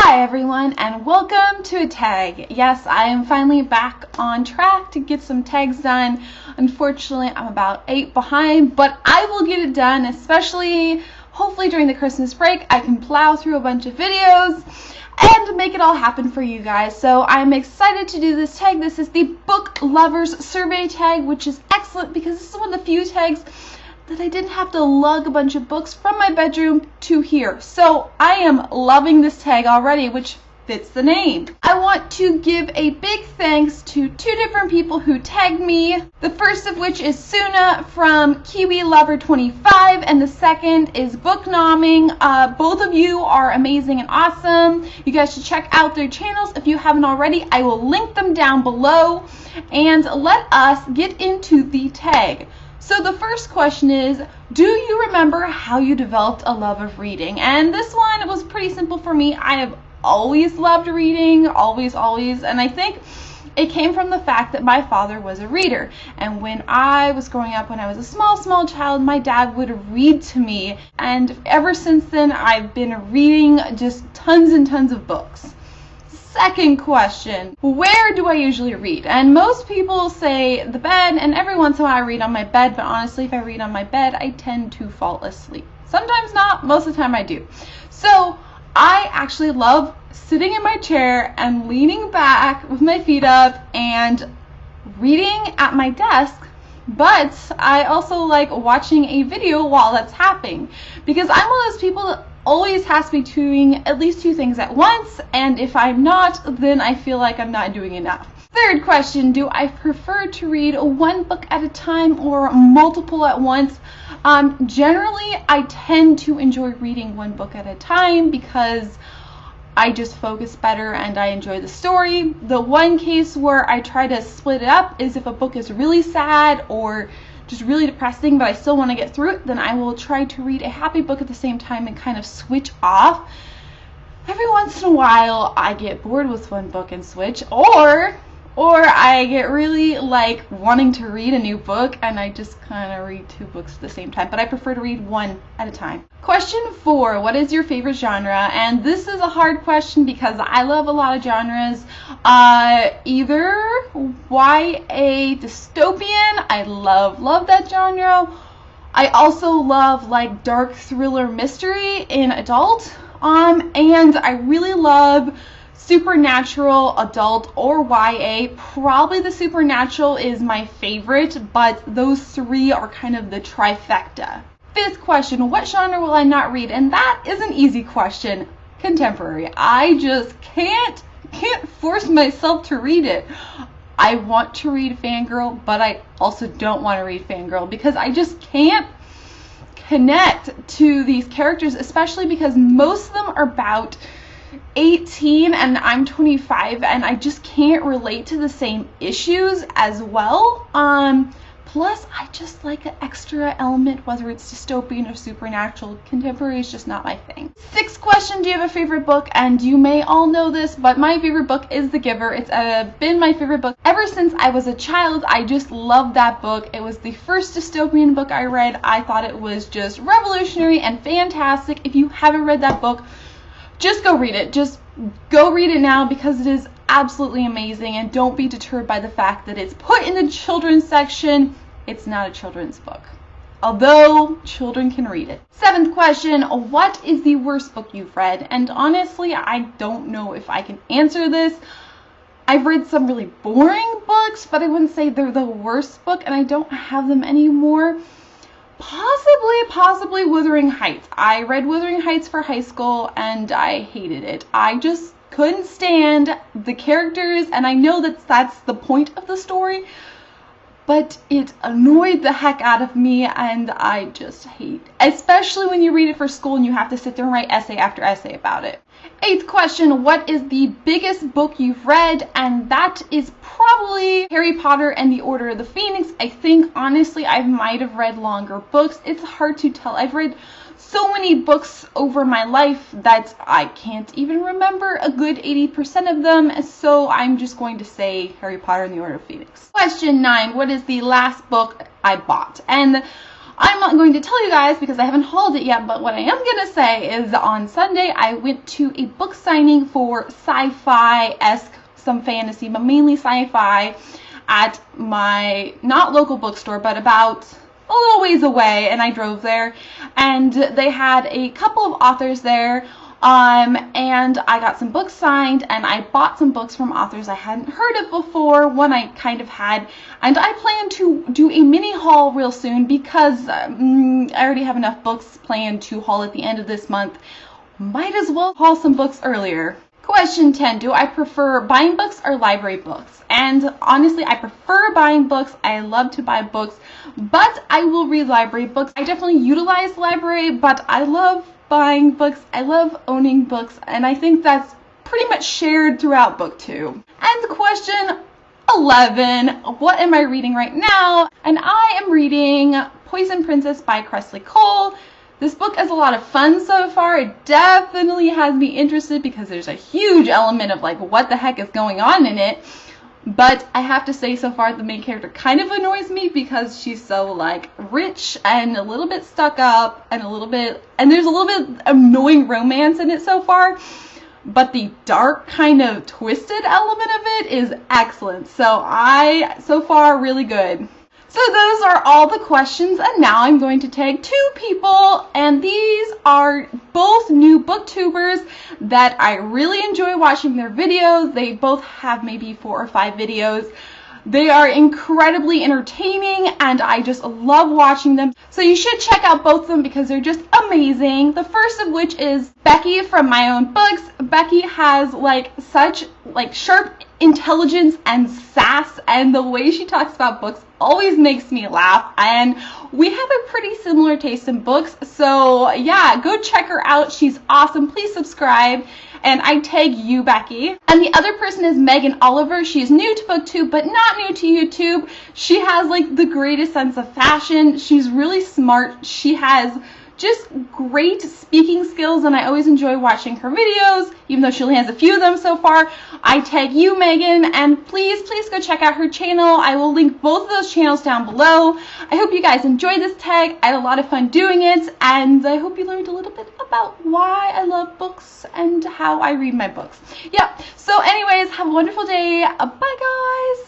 Hi everyone, and welcome to a tag. Yes, I am finally back on track to get some tags done. Unfortunately, I'm about 8 behind, but I will get it done, especially hopefully during the Christmas break. I can plow through a bunch of videos and make it all happen for you guys. So I'm excited to do this tag. This is the Book Lovers Survey tag, which is excellent because this is one of the few tags that I didn't have to lug a bunch of books from my bedroom to here. So I am loving this tag already, which fits the name. I want to give a big thanks to 2 different people who tagged me. The first of which is Suna from Kiwi Lover 25, and the second is Book Nomming. Both of you are amazing and awesome. You guys should check out their channels if you haven't already. I will link them down below, and let us get into the tag. So the first question is, do you remember how you developed a love of reading? And this one was pretty simple for me. I have always loved reading, always, and I think it came from the fact that my father was a reader. And when I was growing up, when I was a small child, my dad would read to me. And ever since then, I've been reading just tons and tons of books. Second question, where do I usually read? And most people say the bed, and every once in a while I read on my bed, but honestly, if I read on my bed, I tend to fall asleep. Sometimes not, most of the time I do. So I actually love sitting in my chair and leaning back with my feet up and reading at my desk, but I also like watching a video while that's happening, because I'm one of those people that always has to be doing at least 2 things at once, and if I'm not, then I feel like I'm not doing enough. Third question, do I prefer to read 1 book at a time or multiple at once? Generally, I tend to enjoy reading 1 book at a time because I just focus better and I enjoy the story. The one case where I try to split it up is if a book is really sad or just really depressing, but I still want to get through it, then I will try to read a happy book at the same time and kind of switch off. Every once in a while, I get bored with 1 book and switch, or I get really like wanting to read a new book and I just kind of read 2 books at the same time, but I prefer to read 1 at a time. Question 4, what is your favorite genre? And this is a hard question because I love a lot of genres. Either YA dystopian, I love that genre. I also love like dark thriller mystery in adult, and I really love supernatural, adult, or YA. Probably the supernatural is my favorite, but those 3 are kind of the trifecta. 5th question, what genre will I not read? And that is an easy question. Contemporary. I just can't force myself to read it. I want to read Fangirl, but I also don't want to read Fangirl because I just can't connect to these characters, especially because most of them are about 18 and I'm 25, and I just can't relate to the same issues as well. Plus, I just like an extra element, whether it's dystopian or supernatural. Contemporary is just not my thing. 6th question, do you have a favorite book? And you may all know this, but my favorite book is The Giver. It's been my favorite book ever since I was a child. I just love that book. It was the first dystopian book I read. I thought it was just revolutionary and fantastic. If you haven't read that book, just go read it. Just go read it now because it is absolutely amazing, and don't be deterred by the fact that it's put in the children's section. It's not a children's book, although children can read it. 7th question, what is the worst book you've read? And honestly, I don't know if I can answer this. I've read some really boring books, but I wouldn't say they're the worst book, and I don't have them anymore. Possibly Wuthering Heights. I read Wuthering Heights for high school and I hated it. I just couldn't stand the characters, and I know that that's the point of the story, but it annoyed the heck out of me and I just hate it. Especially when you read it for school and you have to sit there and write essay after essay about it. 8th question, what is the biggest book you've read? And that is probably Harry Potter and the Order of the Phoenix. I think honestly I might have read longer books. It's hard to tell. I've read so many books over my life that I can't even remember a good 80% of them, so I'm just going to say Harry Potter and the Order of Phoenix. Question 9, what is the last book I bought? And I'm not going to tell you guys because I haven't hauled it yet, but what I am going to say is on Sunday I went to a book signing for sci-fi-esque, some fantasy, but mainly sci-fi, at my not local bookstore, but about a little ways away, and I drove there, and they had a couple of authors there, and I got some books signed, and I bought some books from authors I hadn't heard of before, one I kind of had, and I plan to do a mini haul real soon because I already have enough books planned to haul at the end of this month. Might as well haul some books earlier. Question 10, do I prefer buying books or library books? And honestly, I prefer buying books. I love to buy books, but I will read library books. I definitely utilize the library, but I love buying books. I love owning books, and I think that's pretty much shared throughout BookTube. And question 11, what am I reading right now? And I am reading Poison Princess by Kresley Cole. This book is a lot of fun so far. It definitely has me interested because there's a huge element of like what the heck is going on in it. But I have to say so far the main character kind of annoys me because she's so like rich and a little bit stuck up and there's a little bit annoying romance in it so far. But the dark kind of twisted element of it is excellent. So far really good. So those are all the questions, and now I'm going to tag 2 people, and these are both new booktubers that I really enjoy watching their videos. They both have maybe 4 or 5 videos. They are incredibly entertaining, and I just love watching them. So you should check out both of them because they're just amazing. The first of which is Becky from My Own Books. Becky has such sharp intelligence and sass, and the way she talks about books always makes me laugh, and we have a pretty similar taste in books. So yeah, go check her out. She's awesome. Please subscribe. And I tag you, Becky. And the other person is Megan Oliver. She's new to BookTube, but not new to YouTube. She has the greatest sense of fashion. She's really smart. She has just great speaking skills, and I always enjoy watching her videos, even though she only has a few of them so far. I tag you, Megan, and please go check out her channel. I will link both of those channels down below. I hope you guys enjoyed this tag. I had a lot of fun doing it, and I hope you learned a little bit about why I love books and how I read my books. Yeah, so anyways, have a wonderful day. Bye, guys!